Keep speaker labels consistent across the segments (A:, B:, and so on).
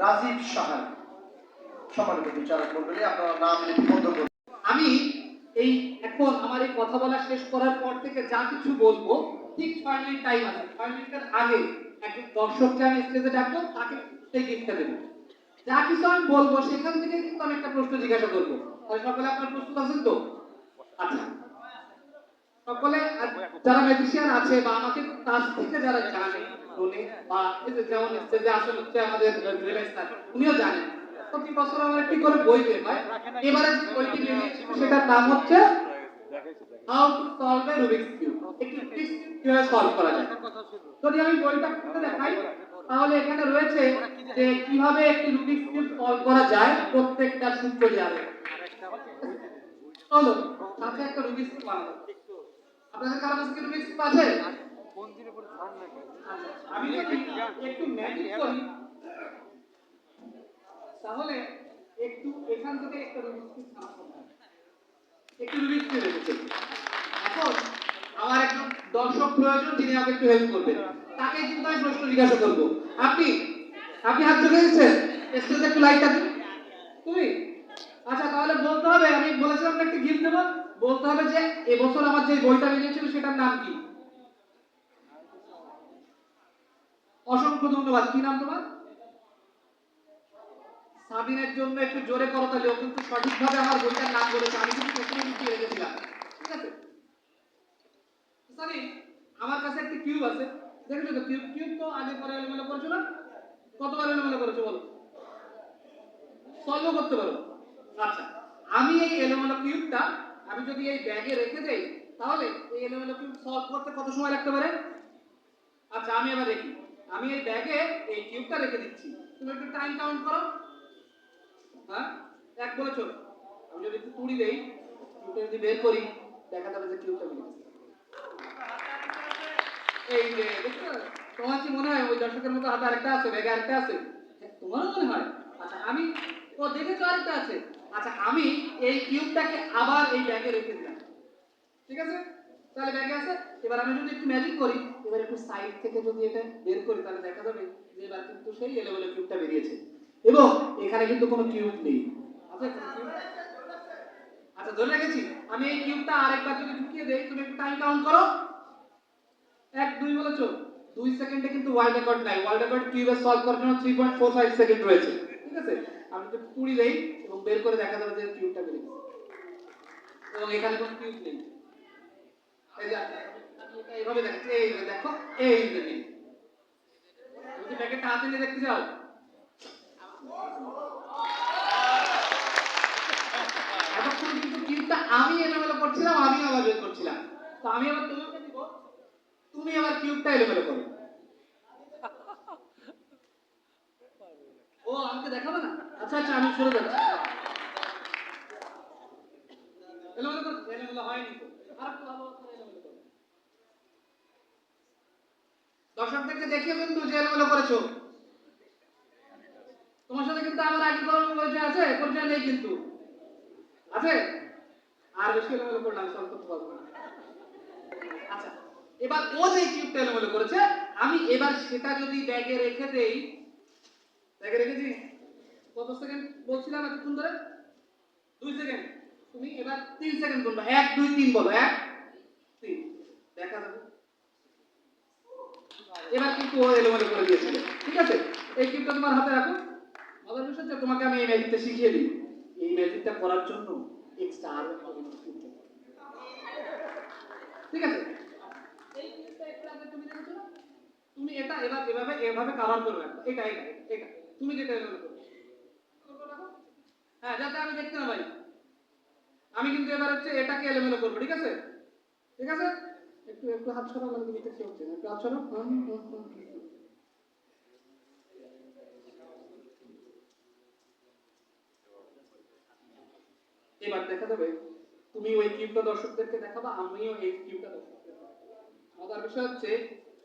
A: রাজীব সাহা। সম্মানিত বিচারক মন্ডলী, আপনারা নাম লিপিবদ্ধ করুন।
B: আমি এই এখন আমার এই কথা বলা শেষ করার পর থেকে যা কিছু বলবো ঠিক 6 মিনিট টাইম আছে। 6 মিনিটের আগে একজন দর্শককে আমি স্টেজে ডাকবো, তাকে সেই গিফটটা দেবো। যা কিছু আমি বলবো সেখান থেকে কিন্তু আমি একটা প্রশ্ন জিজ্ঞাসা করবো। তাহলে সকলে আপনার প্রস্তুত আছেন তো? আচ্ছা, সকলে যারা ম্যাজিশিয়ান আছে বা আমাকে কাছ থেকে যারা জানে উনি বা এই যে যেমন স্টেজে আসলে হচ্ছে আমাদের রিলেশন উনিও জানেন প্রতি বছর আমার একটি করে বই বের হয়। এবারে যে বইটি বেরিয়েছে সেটার নাম হচ্ছে how to solve a Rubik's cube. একটি রুবিকস কিভাবে সলভ করা যায়। যদি আমি বইটা খুলে দেখাই তাহলে এখানে রয়েছে যে কিভাবে একটি রুবিকস কিউব সলভ করা যায়, প্রত্যেকটা সূত্র জানে। চলো সাথে একটা রুবিকস কিউব বানাবো। আপনাদের কারো কাছে কি রুবিকস কিউব আছে? আমি যদি একটু ম্যাজিক করি তাহলে একটু এখান থেকে একটা রুবিকস কিউব ছাড়াবো। একটু রুবিকস কিউব রেখেছি। এখন আমার একজন দর্শক প্রয়োজন যিনি আমাকে একটু হেল্প করবেন। তাকে কিন্তু আমি প্রশ্ন জিজ্ঞাসা করব। আপনি আপনি হাত জোড়ে দিয়েছেন, স্টেজে একটু লাইটটা দিন। তুমি আচ্ছা, তাহলে বলতে হবে, আমি বলেছিলাম না একটা গিফট দেব, বলতে হবে যে এবছর আমার যে বইটা বেরিয়েছিল সেটার নাম কি। অসংখ্য ধন্যবাদ। কি নাম তোমার? সাবিনের জন্য একটু জোরে করো তাহলে। ও কিন্তু সঠিকভাবে আমার বইটার নাম বলেছে, আমি কিন্তু প্রথমে লিখে রেখেছিলাম। ঠিক আছে সাবিন, আমার কাছে একটা কিউব আছে, দেখেছো তো? কিউব কিউব তো আগে পরে এলোমেলো করেছো না? কতবার এলোমেলো করেছো বলো? সলভ করতে পারো। আচ্ছা, আমি এই এলোমেলো কিউবটা আমি যদি এই ব্যাগে রেখে দেই তাহলে এই এলোমেলো কিউব সলভ করতে কত সময় লাগতে পারে? আচ্ছা, আমি এবার দেখি, আমি এই ব্যাগে এই কিউবটা রেখে দিচ্ছি, তুমি একটু টাইম কাউন্ট করো। হ্যাঁ, এক বলেছো। আমি যদি একটু তুড়ি দেই, কিউবটা যদি বের করি, দেখা যাবে যে কিউবটা বেরিয়ে গেছে। এই যে দেখছো, তোমার কি মনে হয় ওই দর্শকের মতো হাতে আরেকটা আছে, ব্যাগে আরেকটা আছে? তোমারও মনে হয়? আচ্ছা, আমি ও দেখেছো আরেকটা আছে। আচ্ছা, আমি এই কিউবটাকে আবার এই ব্যাগে রেখে দিলাম। ঠিক আছে, তাহলে ব্যাগে আছে। এবার আমি যদি একটু ম্যাজিক করি, এবার একটু সাইড থেকে যদি এটা বের করি তাহলে দেখা যাবে যে এবার কিন্তু সেই এলোমেলো কিউবটা বেরিয়েছে এবং এখানে কিন্তু কোনো কিউব নেই। আচ্ছা, আচ্ছা ধরে রেখেছি। আমি এই কিউবটা আরেকবার যদি ঢুকিয়ে দেই, তুমি একটু টাইম কাউন্ট করো। 1 2 বলেছো। 2 সেকেন্ডে কিন্তু ওয়ার্ল্ড রেকর্ড নাই। ওয়ার্ল্ড রেকর্ড কিউবে সলভ করার জন্য 3.45 সেকেন্ড রয়েছে। ঠিক আছে, আমি যদি তুড়ি দেই এবং বের করে দেখা যাবে যে কিউবটা বেরিয়ে গেছে এবং এখানে কোনো কিউব নেই। এই যে আমি এটা এইভাবে দেখাচ্ছি, এই যে দেখো, এই যে নেই। যদি প্যাকেটটা হাতে নিয়ে দেখতে যাও, এতক্ষণ কিন্তু কিউবটা আমি এলোমেলো করছিলাম, আমি আবার বের করছিলাম। তো আমি আবার তোমাকে দিব, তুমি আবার কিউবটা এলোমেলো করো। ও আমাকে দেখাবে না? আচ্ছা আচ্ছা, আমি সরে যাচ্ছি। এলোমেলো করো, এলোমেলো হয়নি তো, আর একটু ভালো করে এলোমেলো করো। দর্শকদেরকে দেখিয়ে কিন্তু যে এলোমেলো করেছো। তোমার সাথে কিন্তু আমার আগে কোনো পরিচয় আছে? পরিচয় নেই কিন্তু। আছে? আর বেশি এলোমেলো করলে আমি সলভ করতে পারবো না। আচ্ছা, এবার ও যে কিউবটা এলোমেলো করেছে, আমি এবার সেটা যদি ব্যাগে রেখে দেই, ব্যাগে রেখেছি, কত সেকেন্ড বলছিলাম এতক্ষণ ধরে? 2 সেকেন্ড। তুমি এবার 3 সেকেন্ড বলবা, 1 2 3 বলো, 1 3, দেখা যাবে। এবার কিন্তু ও এলোমেলো করে দিয়েছিল। ঠিক আছে, এই কিউবটা তোমার হাতে রাখো। মজার বিষয় হচ্ছে তোমাকে আমি এই ম্যাজিকটা শিখিয়ে দিই। এই ম্যাজিকটা করার জন্য এক্সট্রা আরো একটা জিনিস কিনতে হবে। ঠিক আছে, এই কিউবটা একটু আগে তুমি দেখেছো না? তুমি এটা এবার এভাবে এভাবে কভার করে রাখো। এটা এটা এটা তুমি যেটা এলোমেলো করো, রাখো। হ্যাঁ, যাতে আমি দেখতে না পাই। আমি কিন্তু এবার হচ্ছে এটাকে এলোমেলো করবো। ঠিক আছে, ঠিক আছে, একটু একটু হাত সরাও, মানে দিতে কি হচ্ছে, একটু হাত সরাও। এবার দেখা যাবে তুমি ওই কিউবটা দর্শকদেরকে দেখাবা, আমিও এই কিউবটা দর্শকদেরকে দেখাবো। মজার বিষয় হচ্ছে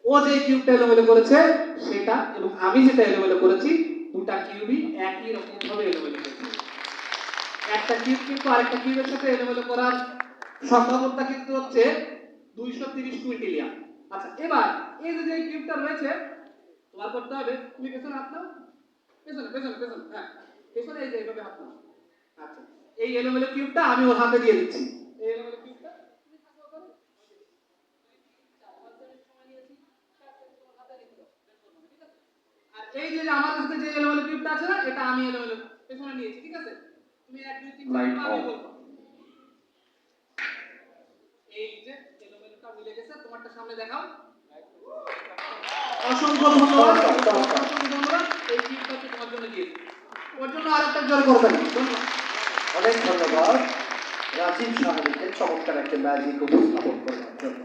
B: ও যে কিউবটা এলোমেলো করেছে সেটা এবং আমি যেটা এলোমেলো করেছি, দুটা কিউবই একই রকম ভাবে এলোমেলো করেছে। একটা কিউব কিন্তু আরেকটা কিউবের সাথে এলোমেলো করার সম্ভাবনা কিন্তু হচ্ছে 230 কুইন্টিলিয়ান। আচ্ছা, এবার এই যে কিউবটা রয়েছে, তোমার করতে হবে, তুমি পেছনে হাত নাও। পেছনে পেছনে পেছনে, হ্যাঁ পেছনে, এই যে এইভাবে হাত নাও। আচ্ছা, এই এলোমেলো কিউবটা আমি ওর হাতে দিয়ে দিচ্ছি। এই এলোমেলো কিউবটা তুমি থাকো ওখানে। 4-5 মিনিট সময় নিয়েছি, 4 মিনিট তোমার হাতে রেখে দাও, বের করবো না, ঠিক আছে? আর এই যে আমার কাছে যে এলোমেলো কিউবটা আছে না, এটা আমি এলোমেলো পেছনে নিয়েছি, ঠিক আছে? তুমি 1 2 3
A: Light
B: আমি
A: on.
B: বলবো। এই যে এলোমেলোটা মিলে গেছে, তোমারটা সামনে দেখাও। অসংখ্য ধন্যবাদ, অসংখ্য ধন্যবাদ। এই কিউবটা তোমার জন্য দিয়েছি। ওর জন্য আরেকটা জোর করবেন। ধন্যবাদ।
A: অনেক ধন্যবাদ রাজীব সাহানিকে চমৎকার একটা ম্যাজিক উপস্থাপন করার জন্য।